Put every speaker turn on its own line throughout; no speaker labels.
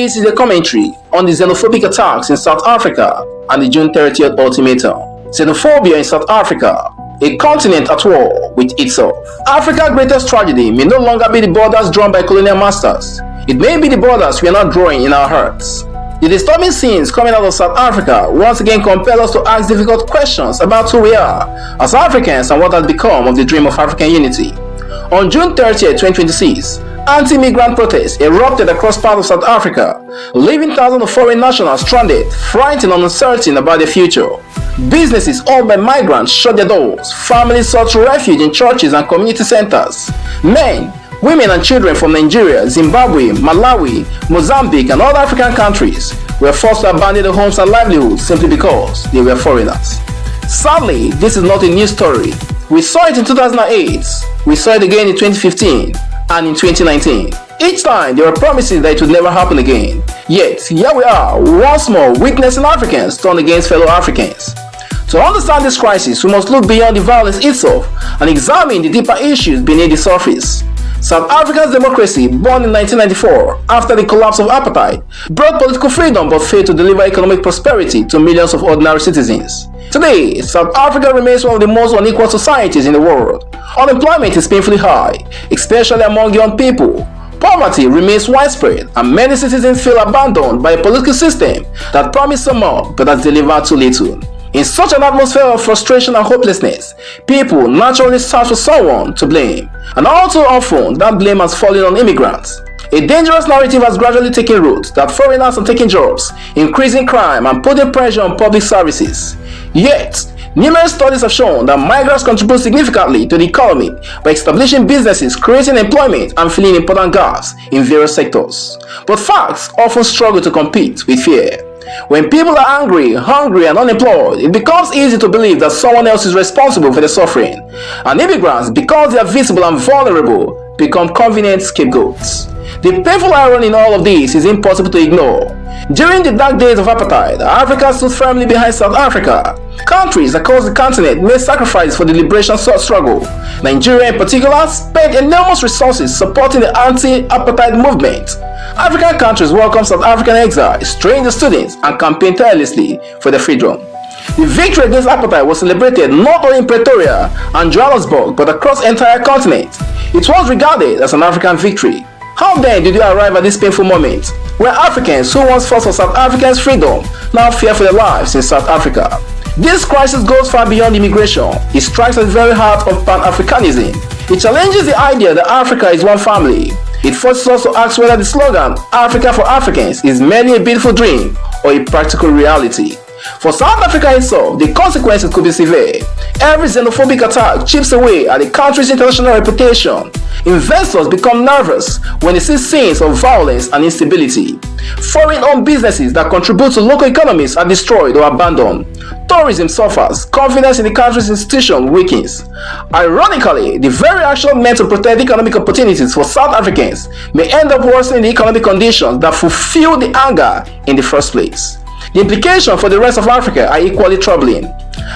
This is a commentary on the xenophobic attacks in South Africa and the June 30th ultimatum. Xenophobia in South Africa, a continent at war with itself. Africa's greatest tragedy may no longer be the borders drawn by colonial masters. It may be the borders we are not drawing in our hearts. The disturbing scenes coming out of South Africa once again compel us to ask difficult questions about who we are as Africans and what has become of the dream of African unity. On June 30th, 2026, anti-immigrant protests erupted across parts of South Africa, leaving thousands of foreign nationals stranded, frightened and uncertain about their future. Businesses owned by migrants shut their doors, families sought refuge in churches and community centers. Men, women and children from Nigeria, Zimbabwe, Malawi, Mozambique and other African countries were forced to abandon their homes and livelihoods simply because they were foreigners. Sadly, this is not a new story. We saw it in 2008, we saw it again in 2015, and in 2019. Each time there were promises that it would never happen again. Yet, here we are, once more witnessing Africans turn against fellow Africans. To understand this crisis, we must look beyond the violence itself and examine the deeper issues beneath the surface. South Africa's democracy, born in 1994 after the collapse of apartheid, brought political freedom but failed to deliver economic prosperity to millions of ordinary citizens. Today, South Africa remains one of the most unequal societies in the world. Unemployment is painfully high, especially among young people. Poverty remains widespread, and many citizens feel abandoned by a political system that promised so much but has delivered too little. In such an atmosphere of frustration and hopelessness, people naturally search for someone to blame, and all too often that blame has fallen on immigrants. A dangerous narrative has gradually taken root that foreigners are taking jobs, increasing crime and putting pressure on public services. Yet, numerous studies have shown that migrants contribute significantly to the economy by establishing businesses, creating employment and filling important gaps in various sectors. But facts often struggle to compete with fear. When people are angry, hungry and unemployed, it becomes easy to believe that someone else is responsible for the suffering. And immigrants, because they are visible and vulnerable, become convenient scapegoats. The painful irony in all of this is impossible to ignore. During the dark days of apartheid, Africa stood firmly behind South Africa. Countries across the continent made sacrifices for the liberation struggle. Nigeria in particular spent enormous resources supporting the anti-apartheid movement. African countries welcomed South African exiles, trained the students, and campaigned tirelessly for their freedom. The victory against apartheid was celebrated not only in Pretoria and Johannesburg but across the entire continent. It was regarded as an African victory. How then did we arrive at this painful moment, where Africans who once fought for South Africa's freedom now fear for their lives in South Africa? This crisis goes far beyond immigration. It strikes at the very heart of Pan-Africanism. It challenges the idea that Africa is one family. It forces us to ask whether the slogan Africa for Africans is merely a beautiful dream or a practical reality. For South Africa itself, the consequences could be severe. Every xenophobic attack chips away at the country's international reputation. Investors become nervous when they see scenes of violence and instability. Foreign-owned businesses that contribute to local economies are destroyed or abandoned. Tourism suffers, confidence in the country's institution weakens. Ironically, the very action meant to protect economic opportunities for South Africans may end up worsening the economic conditions that fulfill the anger in the first place. The implications for the rest of Africa are equally troubling.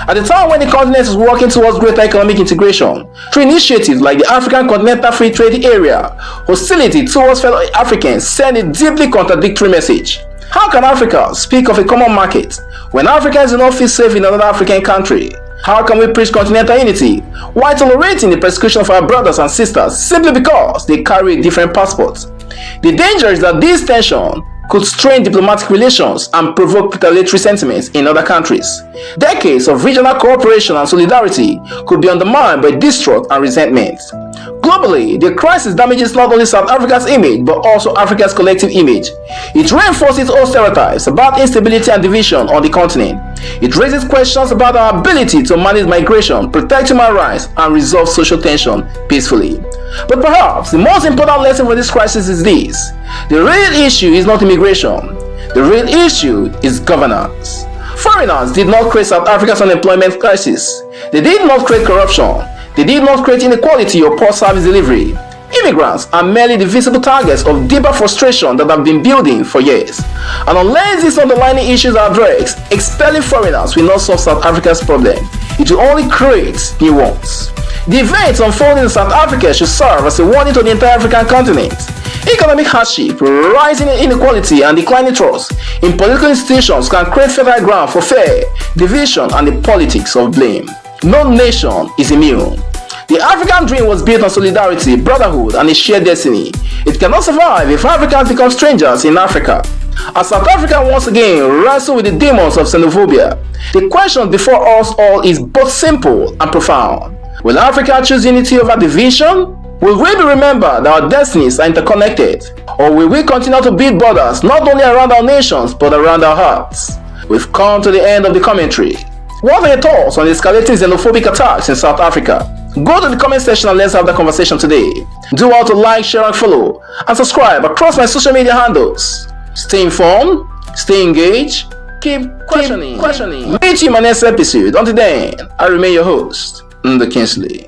At the time when the continent is working towards greater economic integration, through initiatives like the African Continental Free Trade Area, hostility towards fellow Africans send a deeply contradictory message. How can Africa speak of a common market when Africans do not feel safe in another African country? How can we preach continental unity while tolerating the persecution of our brothers and sisters simply because they carry a different passport? The danger is that this tension could strain diplomatic relations and provoke retaliatory sentiments in other countries. Decades of regional cooperation and solidarity could be undermined by distrust and resentment. Globally, the crisis damages not only South Africa's image but also Africa's collective image. It reinforces old stereotypes about instability and division on the continent. It raises questions about our ability to manage migration, protect human rights, and resolve social tension peacefully. But perhaps the most important lesson for this crisis is this: the real issue is not immigration. The real issue is governance. Foreigners did not create South Africa's unemployment crisis. They did not create corruption. They did not create inequality or poor service delivery. Immigrants are merely the visible targets of deeper frustration that have been building for years. And unless these underlying issues are addressed, expelling foreigners will not solve South Africa's problem. It will only create new ones. The events unfolding in South Africa should serve as a warning to the entire African continent. Economic hardship, rising inequality, and declining trust in political institutions can create fertile ground for fear, division, and the politics of blame. No nation is immune. The African dream was built on solidarity, brotherhood, and a shared destiny. It cannot survive if Africans become strangers in Africa. As South Africa once again wrestle with the demons of xenophobia, the question before us all is both simple and profound. Will Africa choose unity over division? Will we be remembered that our destinies are interconnected? Or will we continue to build borders not only around our nations but around our hearts? We've come to the end of the commentary. What are your thoughts on the escalating xenophobic attacks in South Africa? Go to the comment section and let's have the conversation today. Do all to like, share and follow, and subscribe across my social media handles. Stay informed, stay engaged, keep questioning. Meet you in my next episode. Until then, I remain your host, Kingsley.